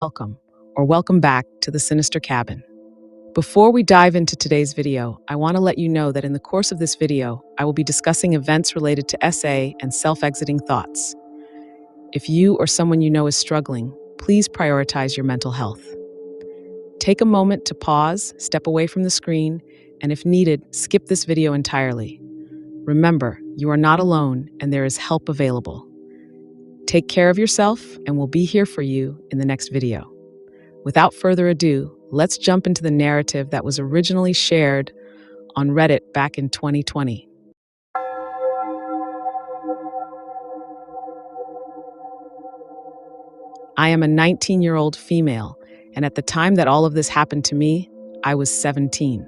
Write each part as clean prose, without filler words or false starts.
Welcome, or welcome back to the Sinister Cabin. Before we dive into today's video, I want to let you know that in the course of this video, I will be discussing events related to SA and self-exiting thoughts. If you or someone you know is struggling, please prioritize your mental health. Take a moment to pause, step away from the screen, and if needed, skip this video entirely. Remember, you are not alone and there is help available. Take care of yourself, and we'll be here for you in the next video. Without further ado, let's jump into the narrative that was originally shared on Reddit back in 2020. I am a 19-year-old female, and at the time that all of this happened to me, I was 17.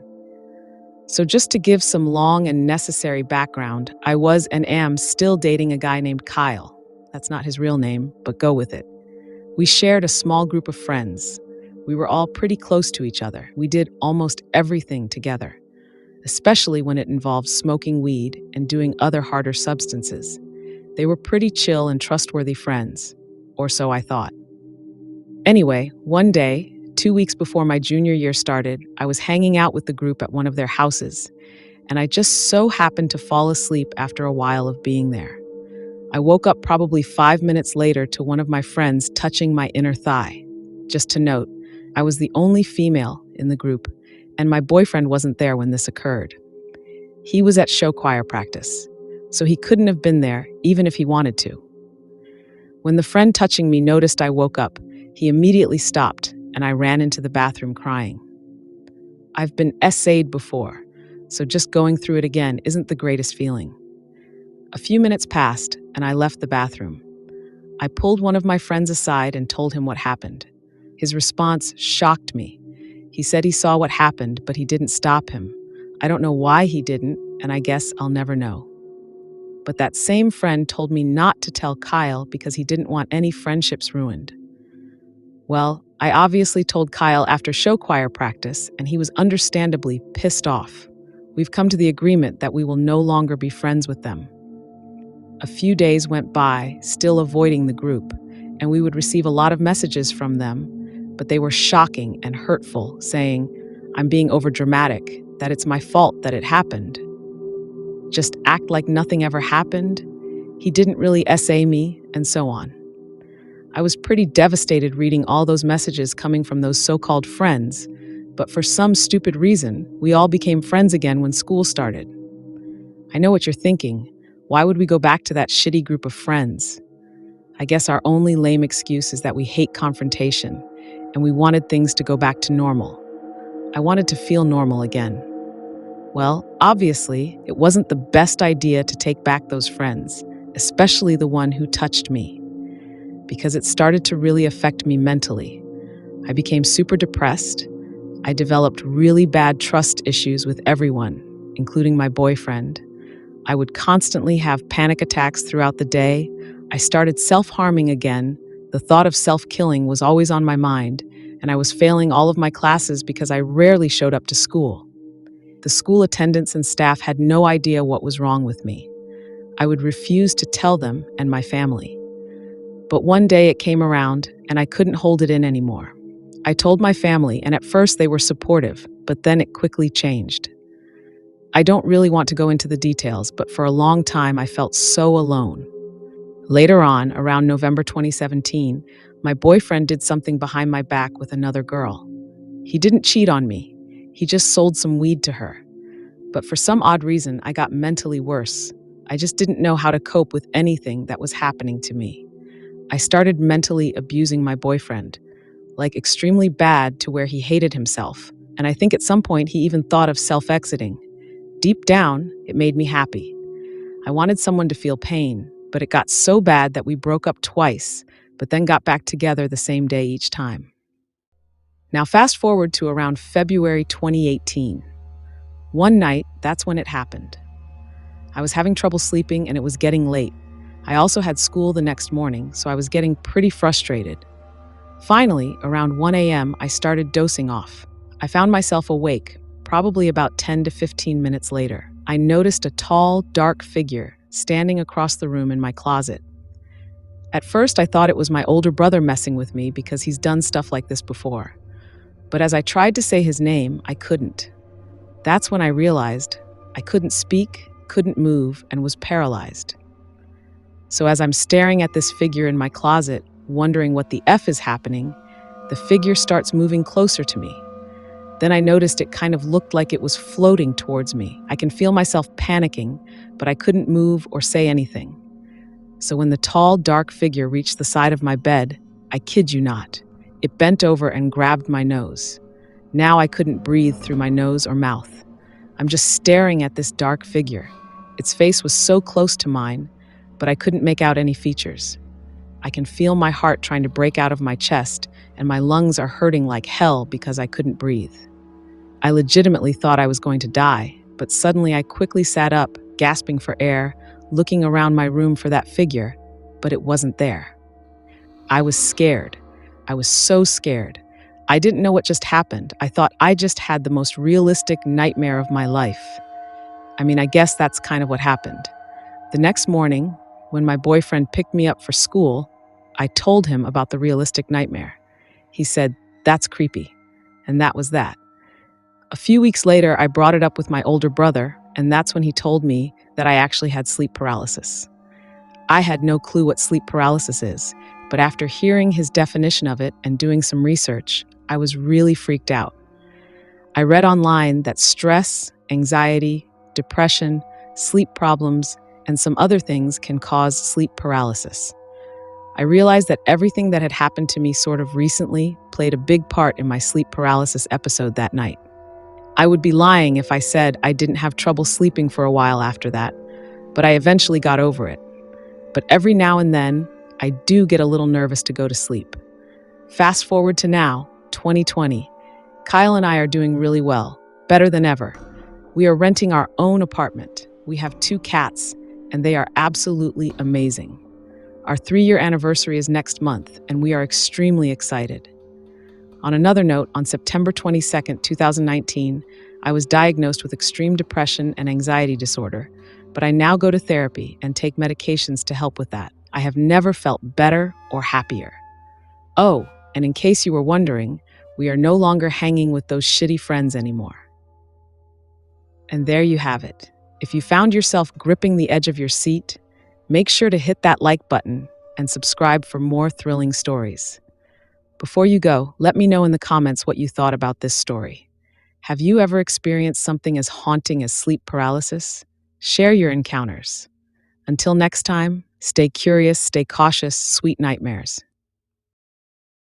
So just to give some long and necessary background, I was and am still dating a guy named Kyle. That's not his real name, but go with it. We shared a small group of friends. We were all pretty close to each other. We did almost everything together, especially when it involved smoking weed and doing other harder substances. They were pretty chill and trustworthy friends, or so I thought. Anyway, one day, 2 weeks before my junior year started, I was hanging out with the group at one of their houses, and I just so happened to fall asleep after a while of being there. I woke up probably 5 minutes later to one of my friends touching my inner thigh. Just to note, I was the only female in the group, and my boyfriend wasn't there when this occurred. He was at show choir practice, so he couldn't have been there even if he wanted to. When the friend touching me noticed I woke up, he immediately stopped, and I ran into the bathroom crying. I've been SA'd before, so just going through it again isn't the greatest feeling. A few minutes passed, and I left the bathroom. I pulled one of my friends aside and told him what happened. His response shocked me. He said he saw what happened, but he didn't stop him. I don't know why he didn't, and I guess I'll never know. But that same friend told me not to tell Kyle because he didn't want any friendships ruined. Well, I obviously told Kyle after show choir practice, and he was understandably pissed off. We've come to the agreement that we will no longer be friends with them. A few days went by, still avoiding the group, and we would receive a lot of messages from them, but they were shocking and hurtful, saying, I'm being overdramatic, that it's my fault that it happened. Just act like nothing ever happened. He didn't really SA me, and so on. I was pretty devastated reading all those messages coming from those so-called friends, but for some stupid reason, we all became friends again when school started. I know what you're thinking. Why would we go back to that shitty group of friends? I guess our only lame excuse is that we hate confrontation, and we wanted things to go back to normal. I wanted to feel normal again. Well, obviously, it wasn't the best idea to take back those friends, especially the one who touched me, because it started to really affect me mentally. I became super depressed. I developed really bad trust issues with everyone, including my boyfriend. I would constantly have panic attacks throughout the day. I started self-harming again. The thought of self-killing was always on my mind, and I was failing all of my classes because I rarely showed up to school. The school attendants and staff had no idea what was wrong with me. I would refuse to tell them and my family. But one day it came around, and I couldn't hold it in anymore. I told my family, and at first they were supportive, but then it quickly changed. I don't really want to go into the details, but for a long time I felt so alone. Later on, around November 2017, my boyfriend did something behind my back with another girl. He didn't cheat on me. He just sold some weed to her. But for some odd reason, I got mentally worse. I just didn't know how to cope with anything that was happening to me. I started mentally abusing my boyfriend, like extremely bad to where he hated himself. And I think at some point he even thought of self-exiting. Deep down, it made me happy. I wanted someone to feel pain, but it got so bad that we broke up twice, but then got back together the same day each time. Now fast forward to around February 2018. One night, that's when it happened. I was having trouble sleeping and it was getting late. I also had school the next morning, so I was getting pretty frustrated. Finally, around 1 a.m., I started dozing off. I found myself awake, probably about 10 to 15 minutes later. I noticed a tall, dark figure standing across the room in my closet. At first, I thought it was my older brother messing with me because he's done stuff like this before. But as I tried to say his name, I couldn't. That's when I realized I couldn't speak, couldn't move, and was paralyzed. So as I'm staring at this figure in my closet, wondering what the F is happening, the figure starts moving closer to me. Then I noticed it kind of looked like it was floating towards me. I can feel myself panicking, but I couldn't move or say anything. So when the tall, dark figure reached the side of my bed, I kid you not, it bent over and grabbed my nose. Now I couldn't breathe through my nose or mouth. I'm just staring at this dark figure. Its face was so close to mine, but I couldn't make out any features. I can feel my heart trying to break out of my chest, and my lungs are hurting like hell because I couldn't breathe. I legitimately thought I was going to die, but suddenly I quickly sat up, gasping for air, looking around my room for that figure, but it wasn't there. I was scared. I was so scared. I didn't know what just happened. I thought I just had the most realistic nightmare of my life. I mean, I guess that's kind of what happened. The next morning, when my boyfriend picked me up for school, I told him about the realistic nightmare. He said, "That's creepy." And that was that. A few weeks later, I brought it up with my older brother, and that's when he told me that I actually had sleep paralysis. I had no clue what sleep paralysis is, but after hearing his definition of it and doing some research, I was really freaked out. I read online that stress, anxiety, depression, sleep problems, and some other things can cause sleep paralysis. I realized that everything that had happened to me sort of recently played a big part in my sleep paralysis episode that night. I would be lying if I said I didn't have trouble sleeping for a while after that, but I eventually got over it. But every now and then, I do get a little nervous to go to sleep. Fast forward to now, 2020. Kyle and I are doing really well, better than ever. We are renting our own apartment. We have 2 cats, and they are absolutely amazing. Our 3-year anniversary is next month, and we are extremely excited. On another note, on September 22nd, 2019, I was diagnosed with extreme depression and anxiety disorder, but I now go to therapy and take medications to help with that. I have never felt better or happier. Oh, and in case you were wondering, we are no longer hanging with those shitty friends anymore. And there you have it. If you found yourself gripping the edge of your seat, make sure to hit that like button and subscribe for more thrilling stories. Before you go, let me know in the comments what you thought about this story. Have you ever experienced something as haunting as sleep paralysis? Share your encounters. Until next time, stay curious, stay cautious, sweet nightmares.